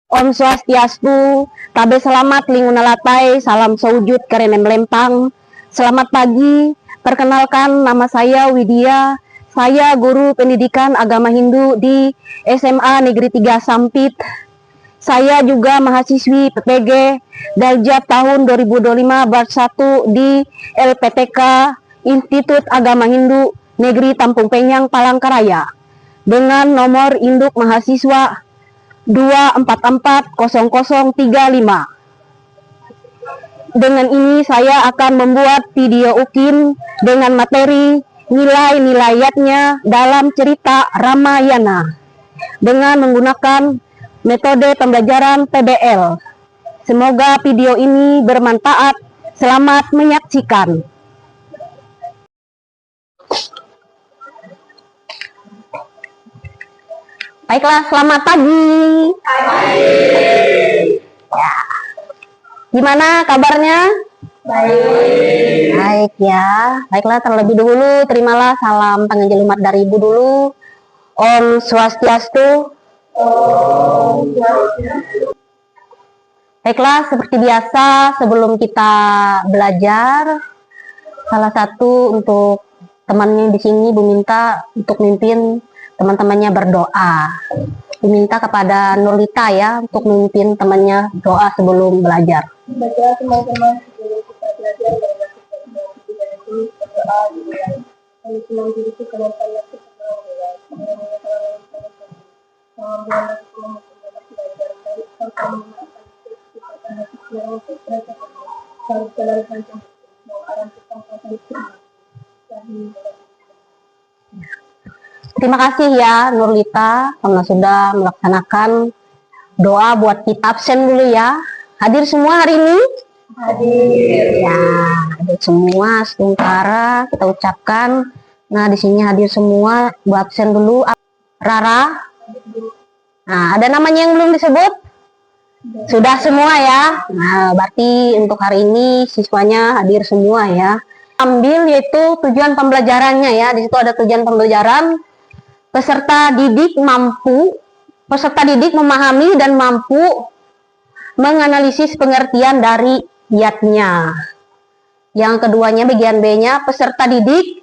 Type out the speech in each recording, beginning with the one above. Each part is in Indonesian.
Om Swastiastu, tabe selamat linguna latai, salam sewujud karenem lempang. Selamat pagi, perkenalkan nama saya Widya. Saya guru pendidikan agama Hindu di SMA Negeri 3 Sampit. Saya juga mahasiswi PPG Daljat tahun 2025 bar 1 di LPTK Institut Agama Hindu Negeri Tampung Penyang, Palangkaraya dengan nomor induk mahasiswa 2440035. Dengan ini saya akan membuat video UKIN dengan materi nilai-nilainya dalam cerita Ramayana dengan menggunakan metode pembelajaran PBL. Semoga video ini bermanfaat. Selamat menyaksikan. Baiklah, selamat pagi. Ya. Gimana kabarnya? Baik ya. Baiklah, terlebih dahulu terimalah salam penganjil umat dari Ibu dulu. Om Swastiastu. Baiklah, seperti biasa sebelum kita belajar, salah satu untuk temannya di sini Bu minta untuk mimpin teman-temannya berdoa. Diminta kepada Nurlita ya untuk memimpin temannya doa sebelum belajar. Baca teman-teman sebelum kita belajar banyak kita berdoa dimulai. Kami senang diriku karena saya berdoa mulai. Mengenai kalau mengambil belajar dari serta menggunakan kita karena pikiran untuk belajar harus jalan panjang mau arah kita akan Terima kasih ya Nurlita karena sudah melaksanakan doa buat kita. Absen dulu ya. Hadir semua hari ini? hadir. Ya, hadir semua sementara kita ucapkan. Nah, di sini hadir semua. Bu absen dulu. Rara. Nah, ada namanya yang belum disebut? Sudah semua ya. Nah, berarti untuk hari ini siswanya hadir semua ya. Ambil yaitu tujuan pembelajarannya ya. Di situ ada tujuan pembelajaran. Peserta didik memahami dan mampu menganalisis pengertian dari ayatnya. Yang keduanya bagian B-nya, peserta didik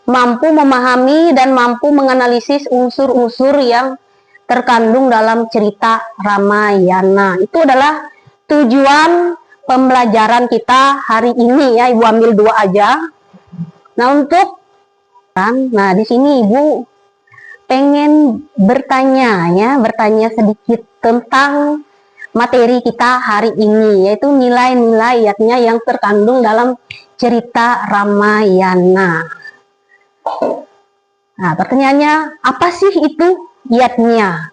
mampu memahami dan mampu menganalisis unsur-unsur yang terkandung dalam cerita Ramayana. Itu adalah tujuan pembelajaran kita hari ini ya. Ibu ambil 2 aja. Nah, di sini Ibu pengen bertanya sedikit tentang materi kita hari ini, yaitu nilai-nilai ayatnya yang terkandung dalam cerita Ramayana. Nah, pertanyaannya, apa sih itu ayatnya?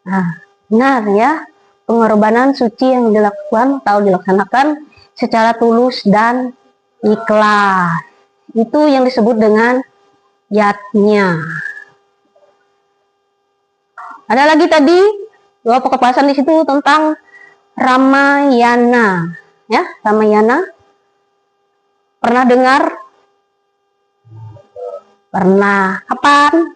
Nah, benar ya, pengorbanan suci yang dilakukan atau dilaksanakan secara tulus dan ikhlas. Itu yang disebut dengan ayatnya. Ada lagi tadi dua pembahasan di situ tentang Ramayana, ya Ramayana. Pernah dengar? Pernah. Kapan?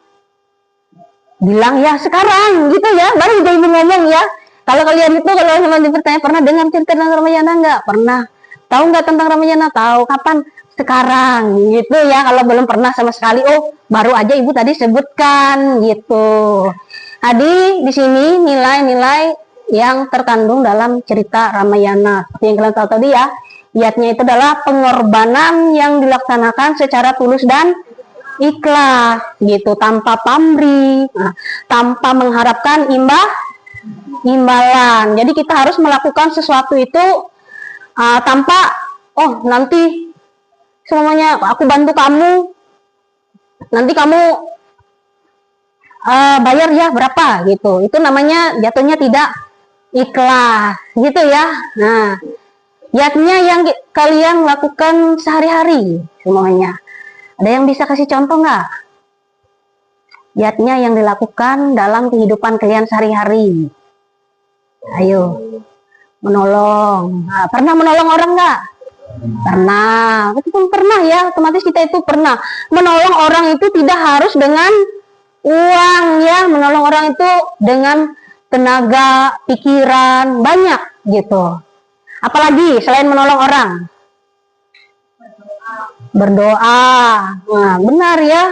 Bilang ya sekarang, gitu ya. Baru Ibu ngomong ya. Kalau kalian itu kalau sama bertanya pernah dengar cerita tentang Ramayana nggak? Pernah. Tahu nggak tentang Ramayana? Tahu. Kapan? Sekarang, gitu ya. Kalau belum pernah sama sekali, oh baru aja Ibu tadi sebutkan, gitu. Tadi di sini nilai-nilai yang terkandung dalam cerita Ramayana. Seperti yang kalian tahu tadi ya, ayatnya itu adalah pengorbanan yang dilaksanakan secara tulus dan ikhlas, gitu, tanpa pamrih, tanpa mengharapkan imbalan. Jadi kita harus melakukan sesuatu itu tanpa, oh nanti semuanya aku bantu kamu, nanti kamu bayar ya berapa gitu. Itu namanya jatuhnya tidak ikhlas gitu ya. Nah, ayatnya yang kalian lakukan sehari-hari semuanya. Ada yang bisa kasih contoh nggak? Ayatnya yang dilakukan dalam kehidupan kalian sehari-hari. Ayo, menolong. Nah, pernah menolong orang nggak? Pernah. Itu pun pernah ya. Otomatis kita itu pernah menolong orang itu tidak harus dengan uang ya, menolong orang itu dengan tenaga, pikiran, banyak gitu. Apalagi selain menolong orang? Berdoa. Nah, benar ya.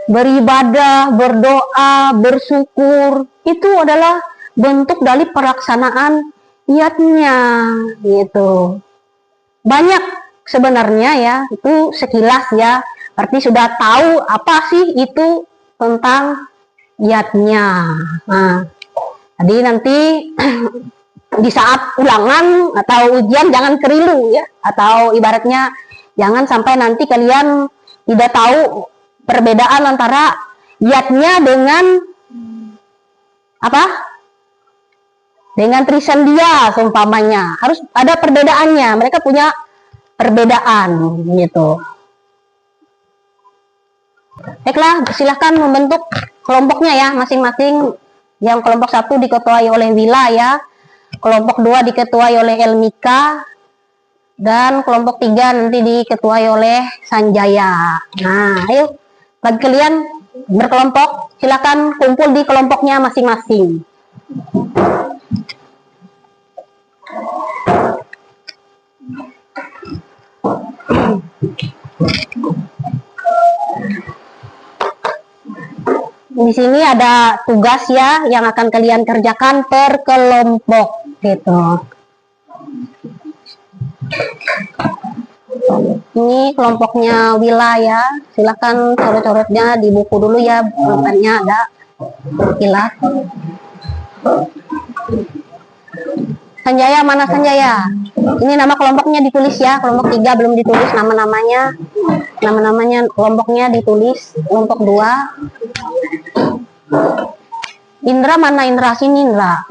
Beribadah, berdoa, bersyukur, itu adalah bentuk dari pelaksanaan niatnya gitu. Banyak sebenarnya ya, itu sekilas ya. Berarti sudah tahu apa sih itu tentang niatnya. Nah, jadi nanti di saat ulangan atau ujian jangan keliru ya, atau ibaratnya jangan sampai nanti kalian tidak tahu perbedaan antara niatnya dengan apa? Dengan trisandia seumpamanya. Harus ada perbedaannya. Mereka punya perbedaan gitu. Baiklah, silahkan membentuk kelompoknya ya masing-masing. Yang kelompok 1 diketuai oleh Wila ya. Kelompok 2 diketuai oleh Elmika. Dan kelompok 3 nanti diketuai oleh Sanjaya. Nah, ayo bagi kalian berkelompok, silakan kumpul di kelompoknya masing-masing. Di sini ada tugas ya yang akan kalian kerjakan per kelompok gitu. Ini kelompoknya Wila ya, silakan coret-coretnya di buku dulu ya, pulpennya ada Wila. Sanjaya, mana Sanjaya? Ini nama kelompoknya ditulis ya, kelompok 3 belum ditulis nama-namanya. Nama-namanya kelompoknya ditulis, kelompok 2. Indra mana Indra? Sini Indra.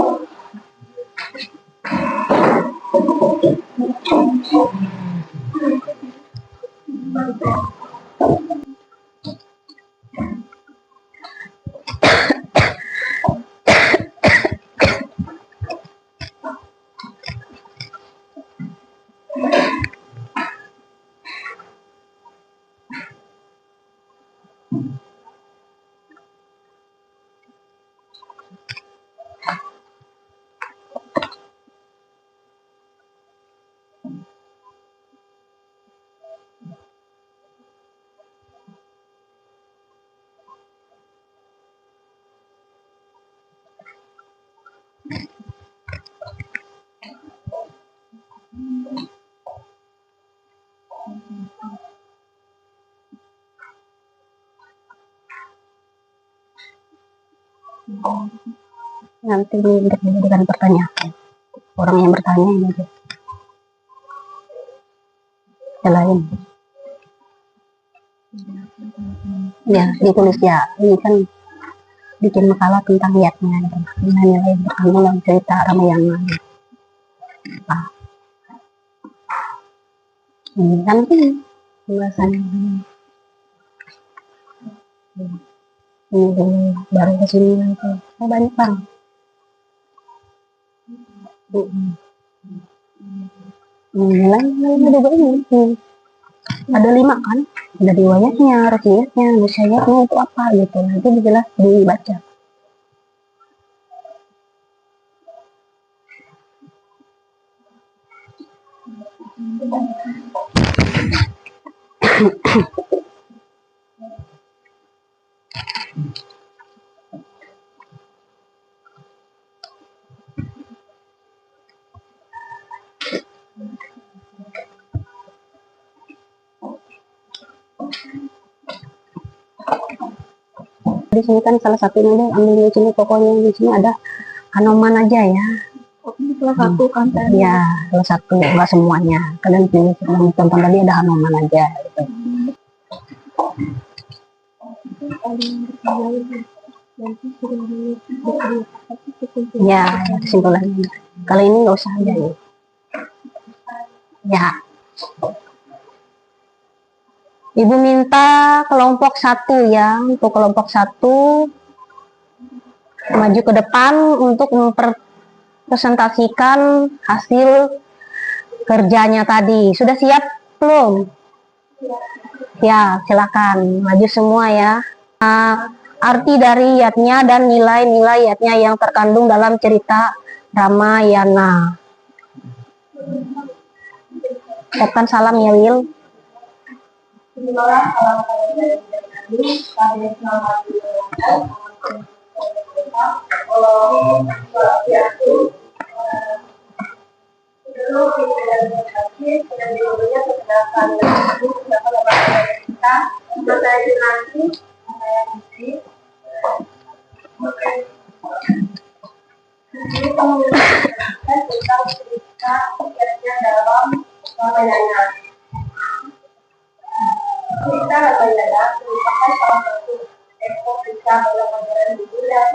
Nanti dengan pertanyaan orang yang bertanya ini aja. Lain ya ditulis ya, ini kan bikin makalah tentang niatnya gitu. Nilai bertemu dalam cerita Ramayana. Ini nanti ulasannya ini dulu baru ke sini nanti. Oh, banyak bang. Nilainya juga ini ada 5 kan, ada riwayatnya, rakyatnya, musyayatnya itu apa gitu, nanti dijelas dibaca. Di sini kan salah satunya deh, ambil di sini pokoknya di sini ada Hanoman aja ya. Ini salah satu kan Ya, salah satu, enggak semuanya. Kalian pilih yang contoh tadi ada Hanoman aja gitu. Ya, kesimpulannya. Kali ini nggak usah aja ya. Ya. Ibu minta kelompok 1 ya, untuk kelompok 1 maju ke depan untuk mempresentasikan hasil kerjanya tadi. Sudah siap belum? Ya, silakan maju semua ya. arti dari yatnya dan nilai-nilai yatnya yang terkandung dalam cerita Ramayana. Ucapkan salam ya, Will. Terimalah salam kalian dari kami, kami selamat Om Swastiastu. Sebelum kita berhasil, sudah dihubungnya perkenalkan siapa lembaga kita, saya nanti, saya Budi. Ini menjelaskan tentang cerita yatnya dalam Ramayana. Cerita Ramayana merupakan salah satu ekor cerita dalam ajaran Hindu yang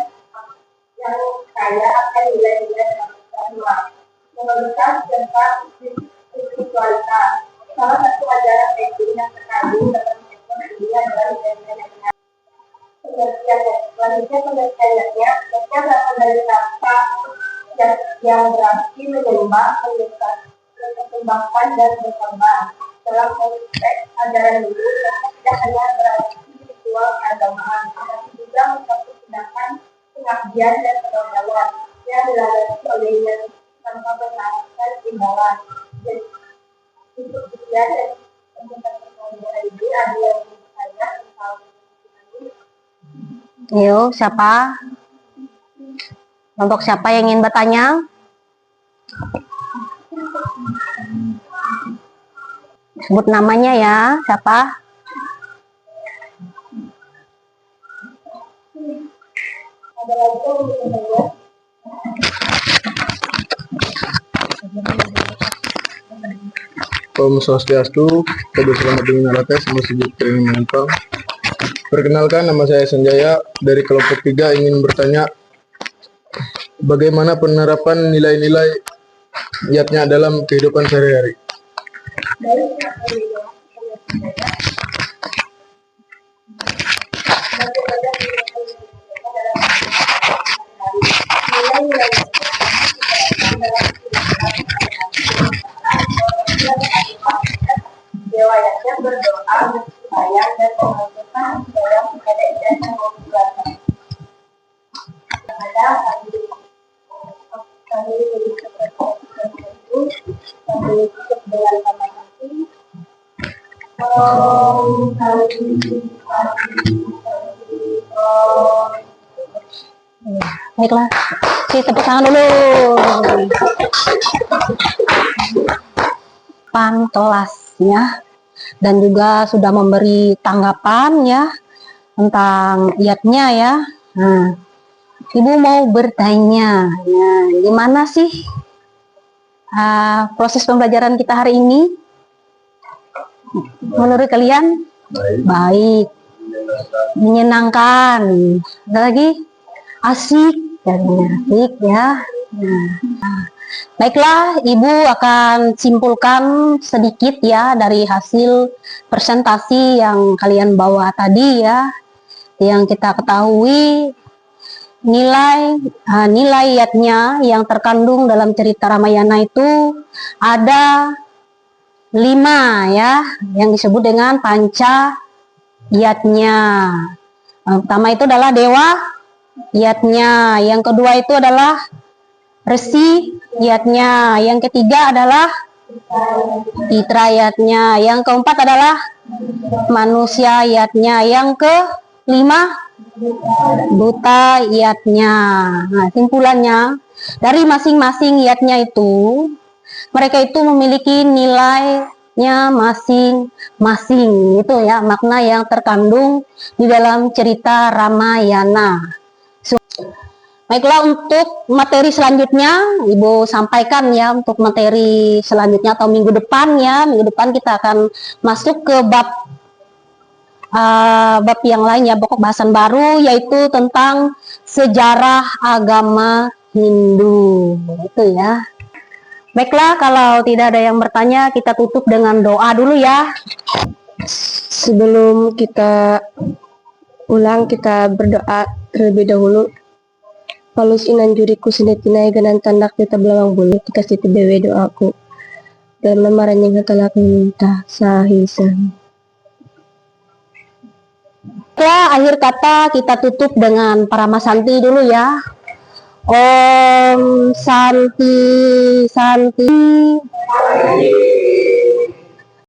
kaya akan nilai-nilai agama, moralitas, serta spiritualitas. Salah satu ajaran Hindu yang terkandung dalam ekor ini adalah nilai-nilai pengertiannya berasal dari kata yang berarti menyembah, mempersembahkan dan berkembang. Dalam konteks ajaran Hindu, tidak hanya berarti ritual keagamaan, tetapi juga mencakup tindakan pengabdian dan permodalan yang dilalui olehnya tanpa mengharapkan imbalan. Untuk sekian dan tentang permodalan ini ada yang bertanya tentang Yuk, siapa? Untuk siapa yang ingin bertanya? Sebut namanya ya, siapa? ada lagi yang bertanya. Om Swastiastu, Kado Selamat dengan Arate, sama sibuk training mental. Perkenalkan, nama saya Sanjaya dari kelompok 3, ingin bertanya bagaimana penerapan nilai-nilai yatnya dalam kehidupan sehari-hari. Dewayanya berdoa, bersembahyang dan mengajukan dalam keadaan yang membutuhkan. Ada kami seperti itu, kami cukup dengan nama nanti. Baiklah, tepuk tangan dulu. Pan kelasnya dan juga sudah memberi tanggapan ya tentang yatnya ya. Nah, Ibu mau bertanya, ya, gimana sih proses pembelajaran kita hari ini? Menurut kalian? Baik. Menyenangkan. Ada lagi? Asik. Asik ya. Nah, baiklah, Ibu akan simpulkan sedikit ya dari hasil presentasi yang kalian bawa tadi ya. Yang kita ketahui nilai yatnya yang terkandung dalam cerita Ramayana itu ada 5 ya, yang disebut dengan panca yatnya. Pertama itu adalah dewa yatnya, yang kedua itu adalah resi yatnya, yang ketiga adalah pitra yatnya, yang keempat adalah manusia yatnya, yang kelima buta yatnya. Nah, simpulannya dari masing-masing yatnya itu mereka itu memiliki nilainya masing-masing, itu ya makna yang terkandung di dalam cerita Ramayana. Baiklah, untuk materi selanjutnya Ibu sampaikan ya, untuk materi selanjutnya atau minggu depan ya. Minggu depan kita akan masuk ke bab yang lain ya, pokok bahasan baru, yaitu tentang sejarah agama Hindu. Itu ya. Baiklah, kalau tidak ada yang bertanya, kita tutup dengan doa dulu ya. Sebelum kita ulang, kita berdoa terlebih dahulu. Palus inan juriku senetinai ganan tandak kita belawang bulu kita siti bewe doaku dan memaranying hatalaku minta sahi sahi. Setelah akhir kata kita tutup dengan Paramasanti dulu ya. Om Santi Santi.